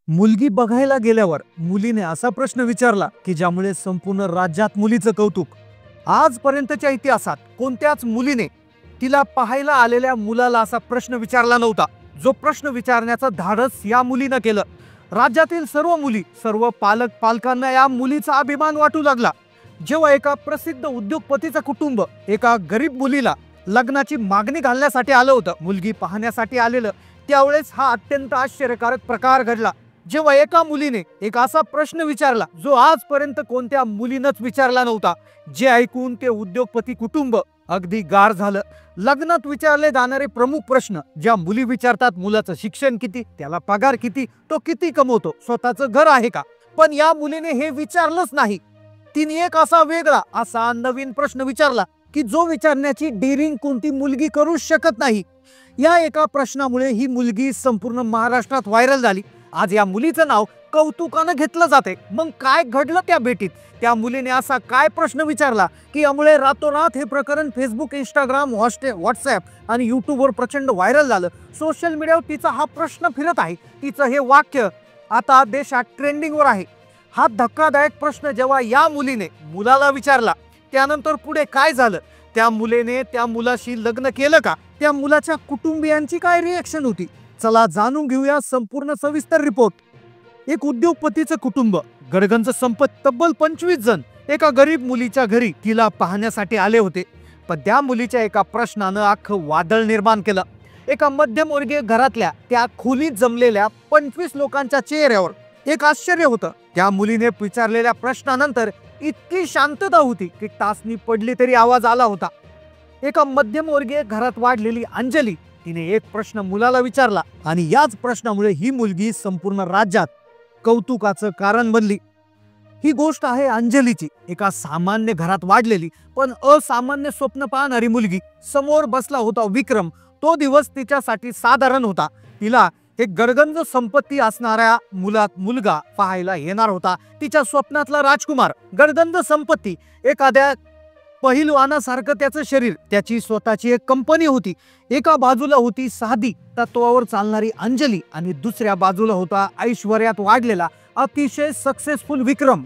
मुलगी बघायला गेल्यावर मुलीने असा प्रश्न विचारला की ज्यामुळे संपूर्ण राज्यात मुलीचं कौतुक। आजपर्यंतच्या इतिहासात कोणत्याच मुलीने तिला पाहायला आलेल्या मुलाला असा प्रश्न विचारला नव्हता, जो प्रश्न विचारण्याचं धाडस या मुलीनं केलं। राज्यातील सर्व मुली, सर्व पालकांना या मुलीचा अभिमान वाटू लागला। जेव्हा एका प्रसिद्ध उद्योगपतीचं कुटुंब एका गरीब मुलीला लग्नाची मागणी घालण्यासाठी आलं होतं, मुलगी पाहण्यासाठी आलेलं, त्यावेळेस हा अत्यंत आश्चर्यकारक प्रकार घडला। जेव्हा एका मुलीने एक असा प्रश्न विचारला जो आजपर्यंत कोणत्या मुलीनंच विचारला नव्हता, जे ऐकून ते उद्योगपती कुटुंब अगदी गार झालं। लग्नात विचारले जाणारे प्रमुख प्रश्न ज्या मुली विचारतात, मुलाचं शिक्षण किती, त्याला पगार किती, तो किती कमवतो, स्वतःचं घर आहे का, पण या मुलीने हे विचारलंच नाही। तिने एक असा वेगळा, असा नवीन प्रश्न विचारला की जो विचारण्याची डेअरिंग कोणती मुलगी करू शकत नाही। या एका प्रश्नामुळे ही मुलगी संपूर्ण महाराष्ट्रात व्हायरल झाली। आज या मुलीचं नाव कौतुकानं घेतलं जाते। मग काय घडलं त्या भेटीत? त्या मुलीने असा काय प्रश्न विचारला की यामुळे रातोरात हे प्रकरण फेसबुक, इंस्टाग्राम, व्हॉट्सअप आणि यूट्यूबवर प्रचंड व्हायरल झालं। सोशल मीडियावर तिचा हा प्रश्न फिरत आहे, तिचं हे वाक्य आता देशात ट्रेंडिंगवर आहे। हा धक्कादायक प्रश्न जेव्हा या मुलीने मुलाला विचारला, त्यानंतर पुढे काय झालं? त्या मुलीने त्या मुलाशी लग्न केलं का? त्या मुलाच्या कुटुंबियांची काय रिएक्शन होती? चला जाणून घेऊया संपूर्ण सविस्तर रिपोर्ट। एक उद्योगपतीचं कुटुंब, गडगंज संपत तब्बल 25 जण एका गरीब मुलीच्या घरी तिला पाहण्यासाठी आले होते। पण त्या मुलीच्या एका प्रश्नानं अख्खं वादळ निर्माण केलं। एका मध्यमवर्गीय घरातल्या त्या खोलीत जमलेल्या 25 लोकांच्या चेहऱ्यावर एक आश्चर्य होतं। त्या मुलीने विचारलेल्या प्रश्नानंतर इतकी शांतता होती की टाचणी पडली तरी आवाज आला होता। एका मध्यमवर्गीय घरात वाढलेली अंजली, तिने एक प्रश्न मुलाला विचारला आणि याच प्रश्नामुळे ही मुलगी संपूर्ण राज्यात कौतुकाचं कारण बनली। ही गोष्ट आहे अंजलीची, एका सामान्य घरात वाढलेली पण असामान्य स्वप्न पाहणारी मुलगी। समोर बसला होता विक्रम। तो दिवस तिच्यासाठी साधारण होता। तिला एक गडगंज संपत्ती असणाऱ्या मुलगा पाहायला येणार होता। तिच्या स्वप्नातला राजकुमार, गडगंज संपत्ती, एखाद्या पहिलवानासारखं त्याचं शरीर, त्याची स्वतःची एक कंपनी होती। एका बाजूला होती साधी तत्वावर चालणारी अंजली आणि दुसऱ्या बाजूला होता ऐश्वर्यात वाढलेला अतिशय सक्सेसफुल विक्रम।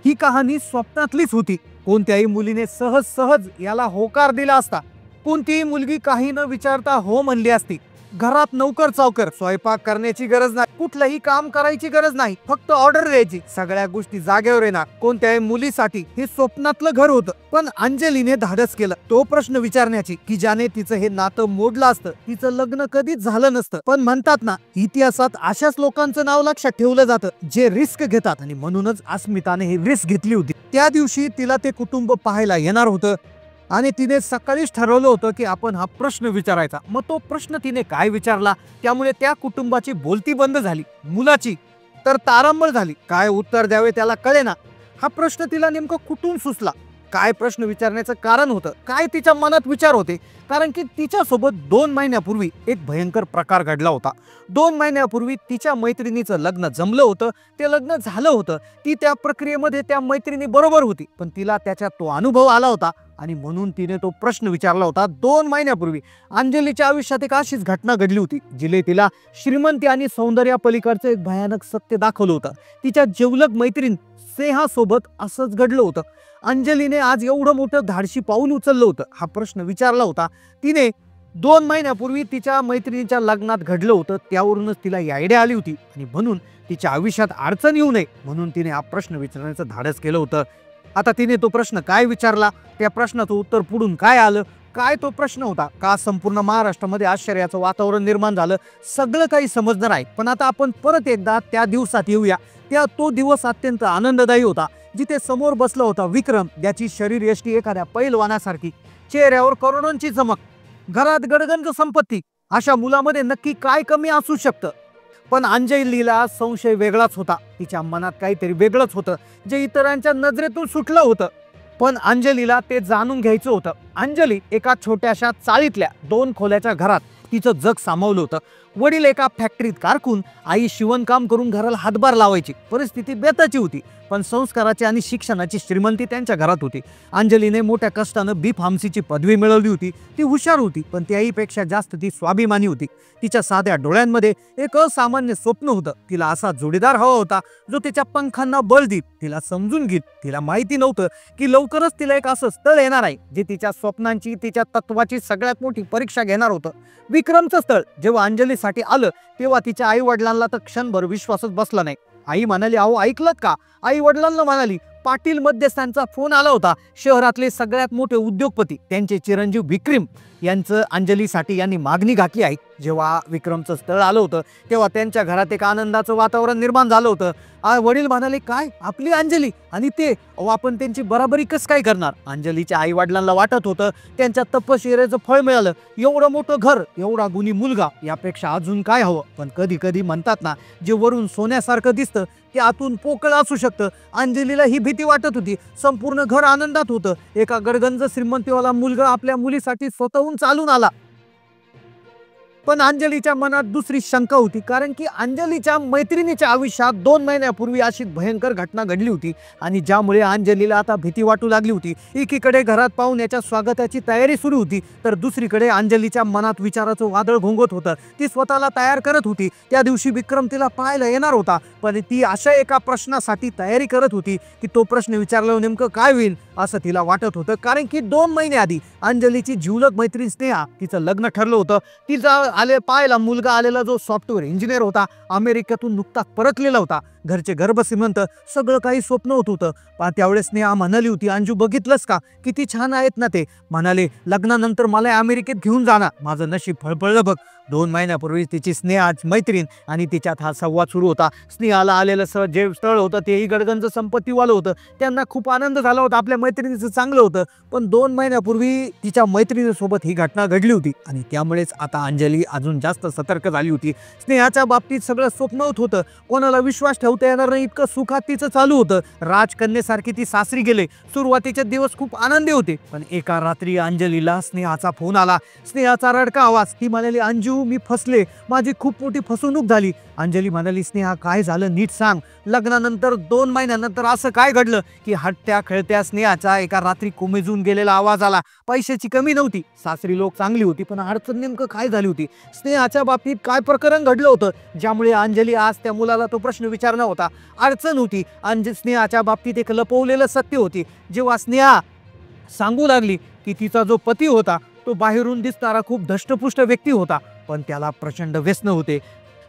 ही कहाणी स्वप्नातलीच होती। कोणत्याही मुलीने सहज याला होकार दिला असता। कोणतीही मुलगी काही न विचारता हो म्हणली असती। घरात नोकर चावकर, स्वयंपाक करण्याची गरज नाही, कुठलंही काम करायची गरज नाही, फक्त ऑर्डर द्यायची, सगळ्या गोष्टी जागेवर येणार। कोणत्याही मुलीसाठी हे स्वप्नातलं घर होतं। पण अंजलीने धाडस केलं तो प्रश्न विचारण्याची की ज्याने तिचं हे नातं मोडलं असतं, तिचं लग्न कधीच झालं नसतं। पण म्हणतात ना, इतिहासात अशाच लोकांचं नाव लक्षात ठेवलं जातं जे रिस्क घेतात, आणि म्हणूनच अस्मिताने ही रिस्क घेतली होती। त्या दिवशी तिला ते कुटुंब पाहायला येणार होतं आणि तिने सकाळीच ठरवलं होतं की आपण हा प्रश्न विचारायचा। मग तो प्रश्न तिने काय विचारला, त्यामुळे त्या कुटुंबाची बोलती बंद झाली, मुलाची तर तारांबळ झाली। काय उत्तर द्यावे त्याला कळेना। हा प्रश्न तिला नेमकं कुठून सुचला? काय प्रश्न विचारण्याचं कारण होतं? काय तिच्या मनात विचार होते? कारण की तिच्यासोबत 2 महिन्यापूर्वी एक भयंकर प्रकार घडला होता। 2 महिन्यापूर्वी तिच्या मैत्रिणीचं लग्न जमलं होतं, ते लग्न झालं होतं। ती त्या प्रक्रियेमध्ये त्या मैत्रिणी बरोबर होती, पण तिला त्याच्यात तो अनुभव आला होता आणि म्हणून तिने तो प्रश्न विचारला होता। 2 महिन्यापूर्वी अंजलीच्या आयुष्यात एक अशीच घटना घडली होती, जिने तिला श्रीमंती आणि सौंदर्यापलीकडचं एक भयानक सत्य दाखवलं होतं। तिच्या जिवलग मैत्रीण स्नेहासोबत असंच घडलं होतं। अंजलीने आज एवढं मोठं धाडशी पाऊल उचललं होतं, हा प्रश्न विचारला होता। तिने 2 महिन्यापूर्वी तिच्या मैत्रिणीच्या लग्नात घडलं होतं, त्यावरूनच तिला ही आयडिया आली होती आणि म्हणून तिच्या आयुष्यात अडचण येऊ नये म्हणून तिने हा प्रश्न विचारण्याचं धाडस केलं होतं। आता तिने तो प्रश्न काय विचारला, त्या प्रश्नाचं उत्तर पुढून काय आलं, काय तो प्रश्न होता, का संपूर्ण महाराष्ट्रामध्ये आश्चर्याचं वातावरण निर्माण झालं, सगळं काही समजणार आहे। पण आता आपण परत एकदा त्या दिवसात येऊया। तो दिवस अत्यंत आनंददायी होता, जिथे समोर बसला होता विक्रम, ज्याची शरीर यष्टी एखाद्या पैलवानासारखी, चेहऱ्यावर करोडोंची चमक, घरात गडगंज संपत्ती। अशा मुलामध्ये नक्की काय कमी असू शकतं? पण अंजलीला संशय वेगळाच होता। तिच्या मनात काहीतरी वेगळंच होतं, जे इतरांच्या नजरेतून सुटलं होतं, पण अंजलीला ते जाणून घ्यायचं होतं। अंजली एका छोट्याशा चाळीतल्या 2 खोल्याच्या घरात तिचं जग सामावलं होतं. वडील एका फॅक्टरीत कारकून, आई शिवणकाम करून घराला हातभार लावायची. परिस्थिती बेताची होती, पण संस्काराची आणि शिक्षणाची श्रीमंती त्यांच्या घरात होती. अंजलीने मोठ्या कष्टानं बी फार्मसीची पदवी मिळवली होती. ती हुशार होती, पण ती आईपेक्षा जास्त ती स्वाभिमानी होती. तिच्या साध्या डोळ्यांमध्ये एक असामान्य स्वप्न होतं. तिला असा जोडीदार हवा होता जो तिच्या पंखांना बळ देत, तिला समजून घेत. तिला माहिती नव्हतं की लवकरच तिला एक असं स्थळ येणार आहे जे तिच्या स्वप्नांची, तिच्या तत्वाची सगळ्यात मोठी परीक्षा घेणार होतं. विक्रमचं स्थळ जेव्हा अंजलीसाठी आलं तेव्हा तिच्या आई वडिलांना तर क्षणभर विश्वासच बसला नाही. आई म्हणाली, अहो ऐकलत का? आई वडिलांना म्हणाली, पाटील मध्यस्थांचा फोन आला होता. शहरातले सगळ्यात मोठे उद्योगपती, त्यांचे चिरंजीव विक्रम यांचं अंजलीसाठी यांनी मागणी घातली आहे. जेव्हा विक्रमचं स्थळ आलं होतं तेव्हा त्यांच्या घरात एक आनंदाचं वातावरण निर्माण झालं होतं. वडील म्हणाले, काय आपली अंजली आणि ते, आपण त्यांची बराबरी कसं काय करणार? अंजलीच्या आई वडिलांना वाटत होतं त्यांच्या तपश्चर्येचं फळ मिळालं. एवढं मोठं घर, एवढा गुणी मुलगा, यापेक्षा अजून काय हवं? पण कधी कधी म्हणतात ना, जे वरून सोन्यासारखं दिसतं ते आतून पोकळ असू शकतं. अंजलीला ही भीती वाटत होती. संपूर्ण घर आनंदात होतं. एका गडगंज श्रीमंतीवाला मुलगा आपल्या मुलीसाठी स्वतःहून चालून आला. पण अंजलीच्या मनात दुसरी शंका होती, कारण की अंजलीच्या मैत्रिणीच्या आयुष्यात 2 महिन्यापूर्वी अशी भयंकर घटना घडली होती आणि ज्यामुळे अंजलीला आता भीती वाटू लागली होती. एकीकडे घरात पाहुण्याच्या स्वागताची तयारी सुरू होती, तर दुसरीकडे अंजलीच्या मनात विचाराचं वादळ घोंगत होतं. ती स्वतःला तयार करत होती. त्या दिवशी विक्रम तिला पाहायला येणार होता, पण ती अशा एका प्रश्नासाठी तयारी करत होती की तो प्रश्न विचारल्यावर नेमकं काय होईल असं तिला वाटत होतं. कारण की 2 महिन्याआधी अंजलीची जिवलग मैत्रीण स्नेहा, तिचं लग्न ठरलं होतं. तिचा पाहायला मुलगा आलेला जो सॉफ्टवेअर इंजिनियर होता, अमेरिकेतून नुकताच परतलेला होता. घरचे गर्भ श्रीमंत, सगळं काही स्वप्न होत होतं. पण त्यावेळेस स्नेहा म्हणाली होती, अंजू बघितलंस का किती छान आहेत ना ते? म्हणाले, लग्नानंतर मला अमेरिकेत घेऊन जाणार. माझं नशीब फळफळलं बघ. 2 महिन्यापूर्वी तिची स्नेहा मैत्रीण आणि तिच्यात हा संवाद सुरू होता. स्नेहाला आलेलं जे स्थळ होतं तेही गडगंज संपत्तीवालं होतं. त्यांना खूप आनंद झाला होता, आपल्या मैत्रिणीचं चांगलं होतं. पण 2 महिन्यापूर्वी तिच्या मैत्रिणीसोबत ही घटना घडली होती आणि त्यामुळेच आता अंजली अजून जास्त सतर्क झाली होती. स्नेहाच्या बाबतीत सगळं स्वप्नवत होतं. कोणाला विश्वास ठेवता येणार नाही इतकं सुखात तिचं चालू होतं. राजकन्येसारखी ती सासरी गेले. सुरुवातीचे दिवस खूप आनंदी होते, पण एका रात्री अंजलीला स्नेहाचा फोन आला. स्नेहाचा रडका आवाज. ती म्हणाली, अंजू मी फसले, माझी खूप मोठी फसवणूक झाली. अंजली म्हणाली, स्नेहा काय झालं नीट सांग. लग्नानंतर 2 महिन्यानंतर असं काय घडलं की हट्ट्या खेळत्या स्नेहाचा एका रात्री कोमेजून गेलेला आवाज आला. पैशाची कमी नव्हती, सासरी लोक चांगली होती, पण अडचण नेमकं काय झाली होती? स्नेहाच्या बाबतीत काय प्रकरण घडलं होतं ज्यामुळे अंजली आज त्या मुलाला तो प्रश्न विचारणार होता? अडचण होती स्नेहाच्या बाबतीत एक लपवलेलं सत्य होती. जेव्हा स्नेहा सांगू लागली की तिचा जो पती होता तो बाहेरून दिसणारा खूप धष्टपुष्ट व्यक्ती होता, पण त्याला प्रचंड व्यसन होते.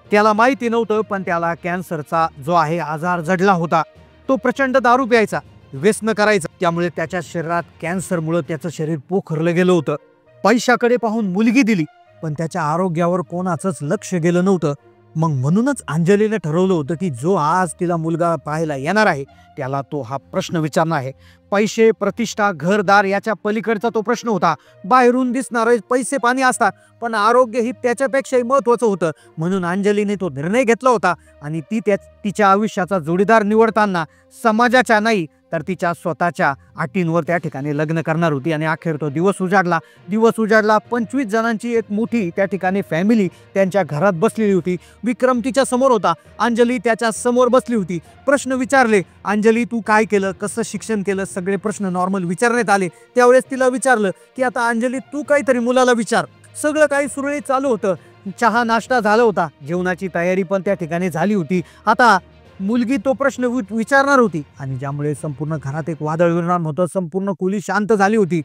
त्याला माहिती नव्हतं, पण त्याला कॅन्सरचा जो आहे आजार जडला होता. तो प्रचंड दारू प्यायचा, व्यसन करायचा, त्यामुळे त्याच्या शरीरात कॅन्सरमुळे त्याचं शरीर पोखरलं गेलं होतं. पैशाकडे पाहून मुलगी दिली, पण त्याच्या आरोग्यावर कोणाचंच लक्ष गेलं नव्हतं. मग म्हणूनच अंजलीने ठरवलं होतं की जो आज तिला मुलगा पाहायला येणार आहे त्याला तो हा प्रश्न विचारणार आहे. पैसे, प्रतिष्ठा, घरदार याच्या पलीकडचा तो प्रश्न होता. बाहेरून दिसणारे पैसे पाणी असतात, पण आरोग्य ही त्याच्यापेक्षाही महत्त्वाचं होतं. म्हणून अंजलीने तो निर्णय घेतला होता आणि ती तिच्या आयुष्याचा जोडीदार निवडताना समाजाच्या नाही तर तिच्या स्वतःच्या अटींवर त्या ठिकाणी लग्न करणार होती. आणि अखेर तो दिवस उजाडला. 25 जणांची एक मोठी त्या ठिकाणी फॅमिली त्यांच्या घरात बसलेली होती. विक्रम तिच्या समोर होता, अंजली त्याच्या समोर बसली होती. प्रश्न विचारले, अंजली तू काय केलं, कसं शिक्षण केलं, सगळे प्रश्न नॉर्मल विचारण्यात आले. त्यावेळेस तिला विचारलं की आता अंजली तू काहीतरी मुलाला विचार. सगळं काही सुरळीत चालू होतं. चहा नाश्ता झाला होता, जेवणाची तयारी पण त्या ठिकाणी झाली होती. आता मुलगी तो प्रश्न विचारणार होती आणि ज्यामुळे संपूर्ण घरात एक वादळ निर्माण होतं. संपूर्ण खोली शांत झाली होती.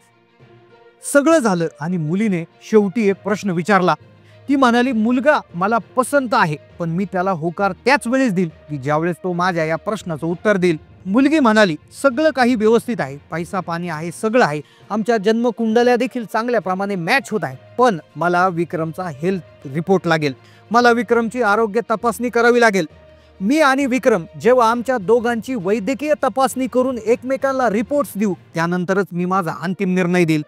सगळं झालं आणि मुलीने शेवटी एक प्रश्न विचारला. ती म्हणाली, मुलगा मला पसंत आहे, पण मी त्याला होकार त्याच वेळेस देईल की ज्यावेळेस तो माझ्या या प्रश्नाचं उत्तर देईल. मुलगी म्हणाली, सगळं काही व्यवस्थित आहे, पैसा पाणी आहे, सगळं आहे, आमच्या जन्मकुंडल्या देखील चांगल्या प्रमाणे मॅच होत आहे, पण मला विक्रमचा हेल्थ रिपोर्ट लागेल, मला विक्रमची आरोग्य तपासणी करावी लागेल. मी आणि विक्रम जेव्हा आमच्या दोघांची वैद्यकीय तपासणी करून एकमेकांना रिपोर्ट्स देऊ त्यानंतरच मी माझा अंतिम निर्णय देईल.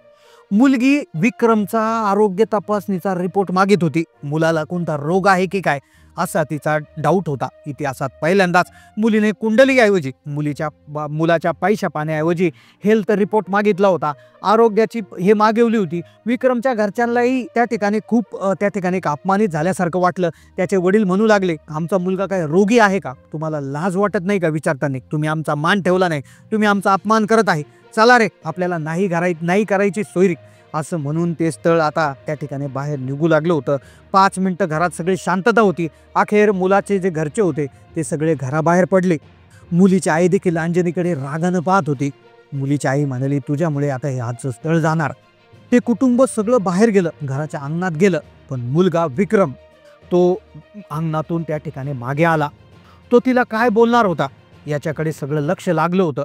मुलगी विक्रमचा आरोग्य तपासणीचा रिपोर्ट मागित होती. मुलाला कोणता रोग आहे की काय? असा तिचा डाऊट होता. इतिहासात पहिल्यांदाच मुलीने कुंडलीऐवजी मुलाच्या पैशा पाण्याऐवजी हेल्थ रिपोर्ट मागितला होता, आरोग्याची हे मागवली होती. विक्रमच्या घरच्यांनाही त्या ठिकाणी अपमानित झाल्यासारखं वाटलं. त्याचे वडील म्हणू लागले, आमचा मुलगा काय रोगी आहे का? तुम्हाला लाज वाटत नाही का विचारताना? तुम्ही आमचा मान ठेवला नाही, तुम्ही आमचा अपमान करत आहे. चला रे, आपल्याला नाही करायची सोयरी. असं म्हणून ते स्थळ आता त्या ठिकाणी बाहेर निघू लागलं होतं. 5 मिनिटं घरात सगळी शांतता होती. अखेर मुलाचे जे घरचे होते ते सगळे घराबाहेर पडले. मुलीची आई देखील अंजलीकडे रागानं पाहत होती. मुलीची आई म्हणाली, तुझ्यामुळे आता हे आजचं स्थळ जाणार. ते कुटुंब सगळं बाहेर गेलं, घराच्या अंगणात गेलं. पण मुलगा विक्रम तो अंगणातून त्या ठिकाणी मागे आला. तो तिला काय बोलणार होता याच्याकडे सगळं लक्ष लागलं होतं.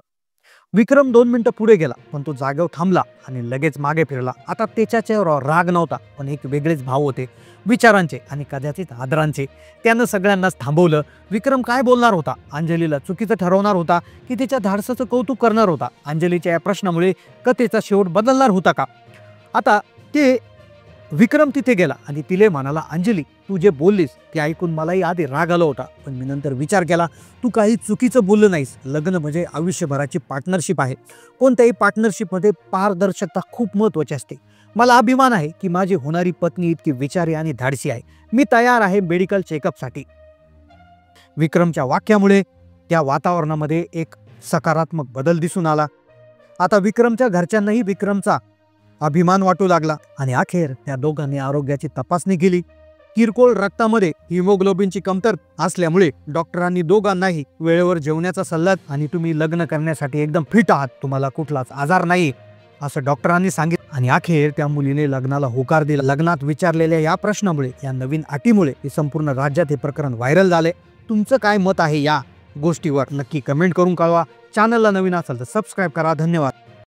विक्रम 2 मिनिटं पुढे गेला, पण तो जागेवर थांबला आणि लगेच मागे फिरला. आता त्याच्या चेहऱ्यावर राग नव्हता, पण एक वेगळेच भाव होते, विचारांचे आणि कदाचित आदरांचे. त्यानं सगळ्यांनाच थांबवलं. विक्रम काय बोलणार होता? अंजलीला चुकीचं ठरवणार होता की तिच्या धाडसाचं कौतुक करणार होता? अंजलीच्या या प्रश्नामुळे कथेचा शेवट बदलणार होता का? आता ते विक्रम तिथे गेला आणि तिले म्हणाला, अंजली, तू जे बोललीस ते ऐकून मलाही आधी राग आला होता, पण मी नंतर विचार केला, तू काही चुकीचं बोललं नाहीस. लग्न म्हणजे आयुष्यभराची पार्टनरशिप आहे. कोणत्याही पार्टनरशिपमध्ये पारदर्शकता खूप महत्त्वाची असते. मला अभिमान आहे की माझी होणारी पत्नी इतकी विचारी आणि धाडसी आहे. मी तयार आहे मेडिकल चेकअपसाठी. विक्रमच्या वाक्यामुळे त्या वातावरणामध्ये एक सकारात्मक बदल दिसून आला. आता विक्रमच्या घरच्यांनाही विक्रमचा अभिमान वाटू लागला आणि अखेर त्या दोघांनी आरोग्याची तपासणी केली. किरकोळ रक्तामध्ये हिमोग्लोबिनची कमतरता असल्यामुळे डॉक्टरांनी दोघांनाही वेळेवर जेवण्याचा सल्ला आणि तुम्ही लग्न करण्यासाठी एकदम फिट आहात, तुम्हाला कुठलाच आजार नाही असं डॉक्टरांनी सांगितलं. आणि अखेर त्या मुलीने लग्नाला होकार दिला. लग्नात विचारलेल्या या प्रश्नामुळे, या नवीन अटीमुळे हे संपूर्ण राज्यात हे प्रकरण व्हायरल झाले. तुमचं काय मत आहे या गोष्टीवर नक्की कमेंट करून कळवा. चॅनलला नवीन असाल तर सबस्क्राईब करा. धन्यवाद.